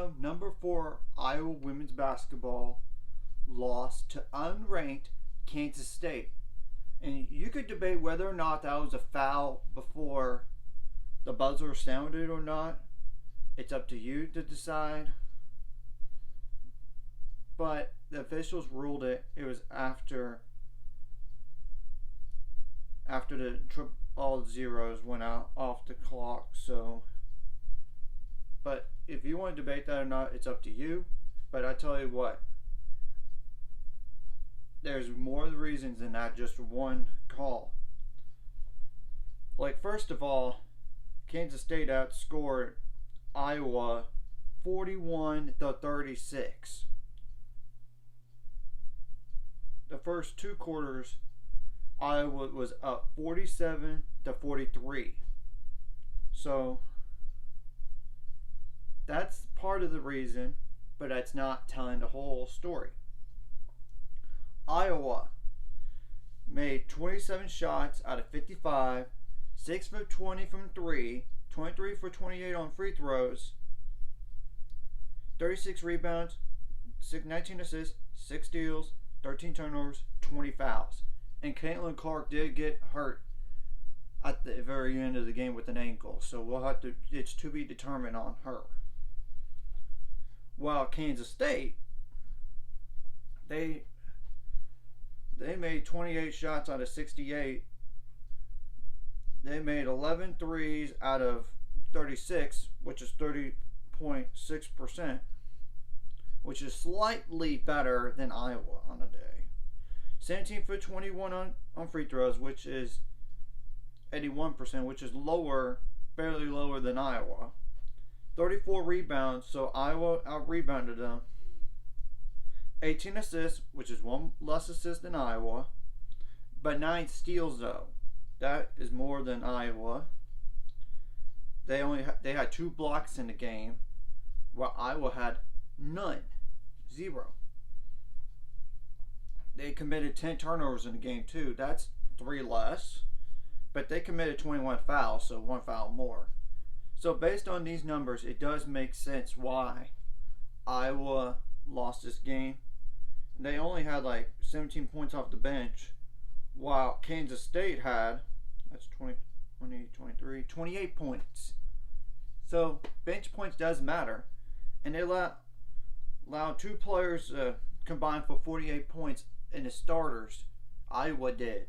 Iowa, number 4 Iowa women's basketball lost to unranked Kansas State. And you could debate whether or not that was a foul before the buzzer sounded or not. It's up to you to decide. But the officials ruled it. It was after all zeros went out off the clock. So, but if you want to debate that or not, it's up to you. But I tell you what, there's more reasons than that just one call. Like, first of all, Kansas State outscored Iowa 41-36. The first 2 quarters, Iowa was up 47-43. So that's part of the reason, but that's not telling the whole story. Iowa made 27 shots out of 55, 6 for 20 from 3, 23 for 28 on free throws, 36 rebounds, 19 assists, 6 steals, 13 turnovers, 20 fouls. And Caitlin Clark did get hurt at the very end of the game with an ankle, so it's to be determined on her. While Kansas State, they made 28 shots out of 68. They made 11 threes out of 36, which is 30.6%, which is slightly better than Iowa on a day. 17 for 21 on free throws, which is 81%, which is lower, barely lower than Iowa. 34 rebounds, so Iowa out-rebounded them. 18 assists, which is 1 less assist than Iowa, but 9 steals though. That is more than Iowa. They had 2 blocks in the game, while Iowa had none, 0. They committed 10 turnovers in the game too. That's 3 less, but they committed 21 fouls, so 1 foul more. So based on these numbers, it does make sense why Iowa lost this game. They only had like 17 points off the bench, while Kansas State had, that's 28 points. So bench points does matter. And they allowed 2 players combined for 48 points in the starters. Iowa did.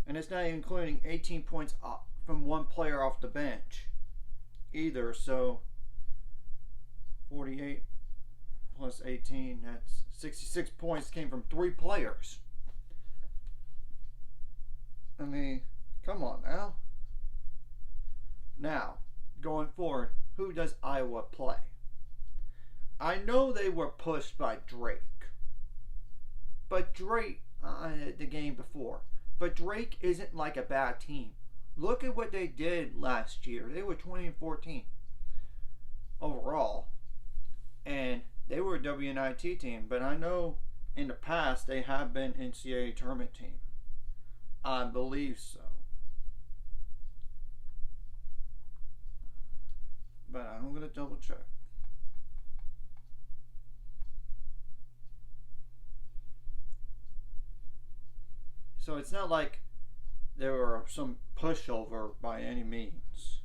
And it's not even including 18 points from 1 player off the bench either. So 48 plus 18, that's 66 points came from 3 players. I mean, come on now. Now, going forward, who does Iowa play? I know they were pushed by Drake. But Drake, the game before. But Drake isn't like a bad team. Look at what they did last year. They were 20-14 overall. And they were a WNIT team. But I know in the past they have been NCAA tournament team. I believe so. But I'm going to double check. So it's not like there were some pushover by any means.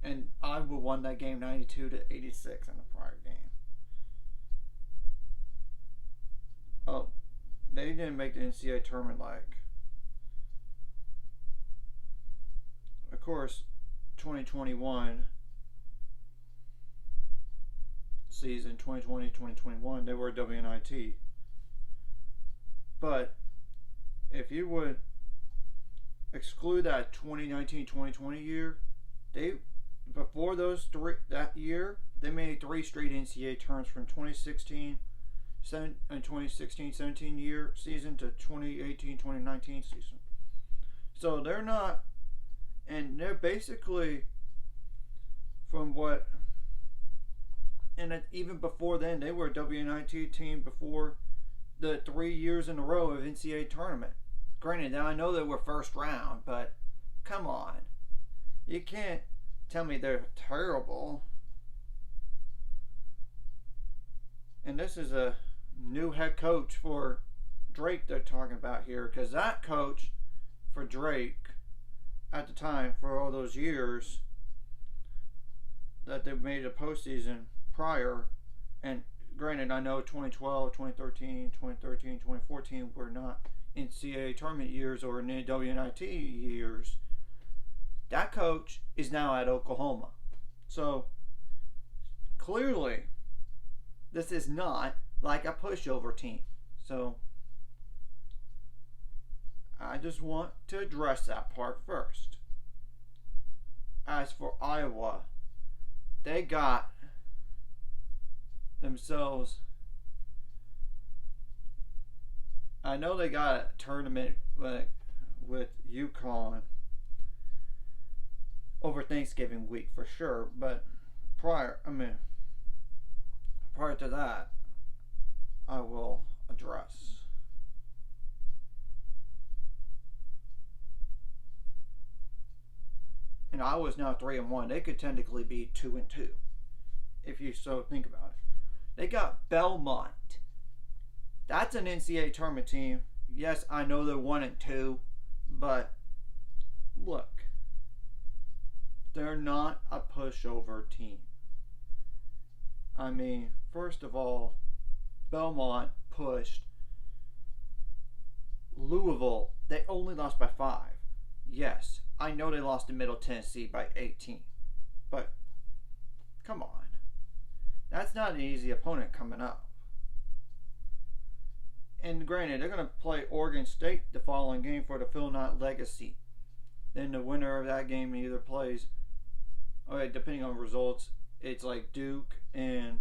And Iowa won that game 92-86 in the prior game. Oh, they didn't make the NCAA tournament like. Of course, 2021 season, 2020-2021, they were WNIT. But if you would exclude that 2019-2020 year, they before those 3 that year, they made 3 straight NCAA tournaments from 2016 and 2016-17 year season to 2018-2019 season. So they're not, and they're basically from what. And even before then, they were a WNIT team before the 3 years in a row of NCAA tournament Granted, now I know they were first round, but come on. You can't tell me they're terrible. And this is a new head coach for Drake they're talking about here, because that coach for Drake at the time, for all those years that they made a postseason prior, and granted, I know 2012, 2013, 2014 were not NCAA tournament years or WNIT years. That coach is now at Oklahoma. So clearly, this is not like a pushover team. So I just want to address that part first. As for Iowa, they got themselves, I know they got a tournament with UConn over Thanksgiving week for sure, but prior to that, I will address. And Iowa's now 3-1. They could technically be 2-2, if you so think about it. They got Belmont. That's an NCAA tournament team. Yes, I know they're 1-2, but look, they're not a pushover team. I mean, first of all, Belmont pushed Louisville. They only lost by 5. Yes, I know they lost to Middle Tennessee by 18, but come on. That's not an easy opponent coming up. And granted, they're going to play Oregon State the following game for the Phil Knott Legacy. Then the winner of that game either plays, depending on results, it's like Duke and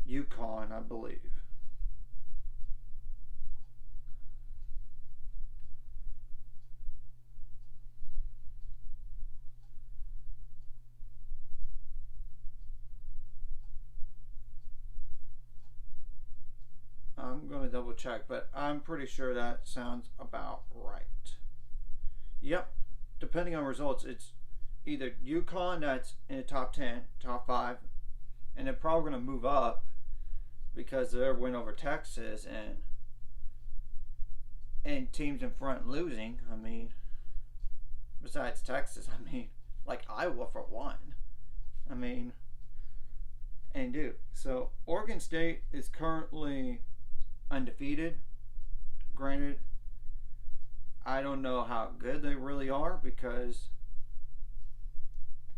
UConn, I believe. I'm going to double check, but I'm pretty sure that sounds about right. Yep, depending on results, it's either UConn that's in the top 10, top 5, and they're probably going to move up because of their win over Texas and teams in front losing. I mean, besides Texas, I mean, like Iowa for one. I mean, and Duke. So Oregon State is currently undefeated. Granted, I don't know how good they really are because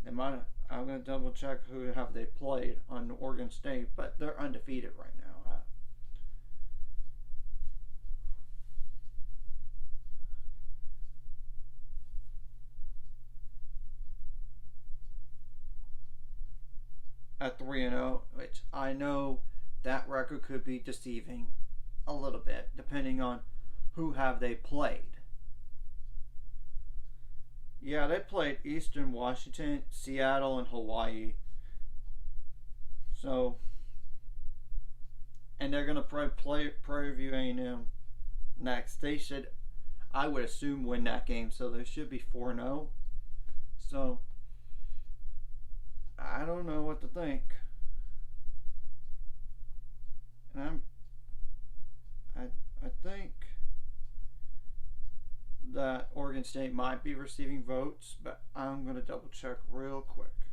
they might have, I'm going to double check who have they played on Oregon State, but they're undefeated right now. At 3-0, which I know that record could be deceiving a little bit, depending on who have they played. Yeah, they played Eastern Washington, Seattle, and Hawaii. So, and they're gonna play Prairie View A&M next. They should, I would assume, win that game. So they should be 4-0. So I don't know what to think. And I think that Oregon State might be receiving votes, but I'm going to double check real quick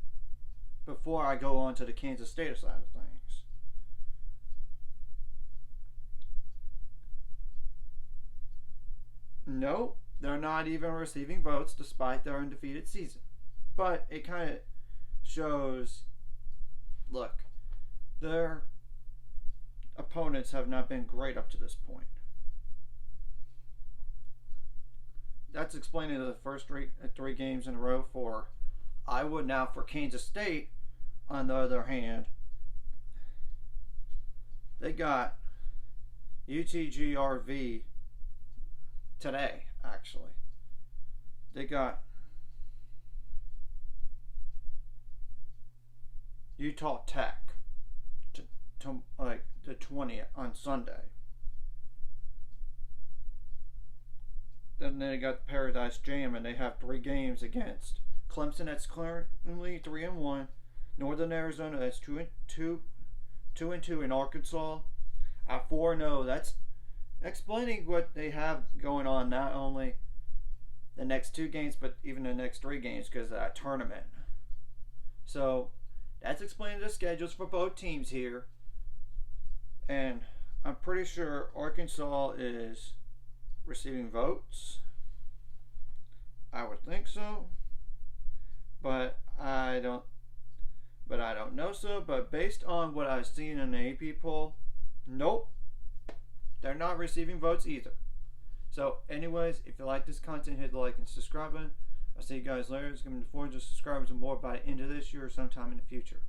before I go on to the Kansas State side of things. No, they're not even receiving votes despite their undefeated season. But it kind of shows, look, their opponents have not been great up to this point. That's explaining the first three games in a row for Iowa. Now for Kansas State, on the other hand, they got UTGRV today, actually. They got Utah Tech to like the 20th on Sunday. and then they got Paradise Jam, and they have 3 games against Clemson, that's currently 3-1. Northern Arizona, that's 2-2, 2-2, in Arkansas at 4-0. That's explaining what they have going on, not only the next 2 games, but even the next 3 games because of that tournament. So that's explaining the schedules for both teams here. And I'm pretty sure Arkansas is receiving votes. I would think so. But I don't know so. But based on what I've seen in the AP poll, nope. They're not receiving votes either. So anyways, if you like this content, hit the like and subscribe button. I'll see you guys later. It's going to be 400 subscribers and more by the end of this year or sometime in the future.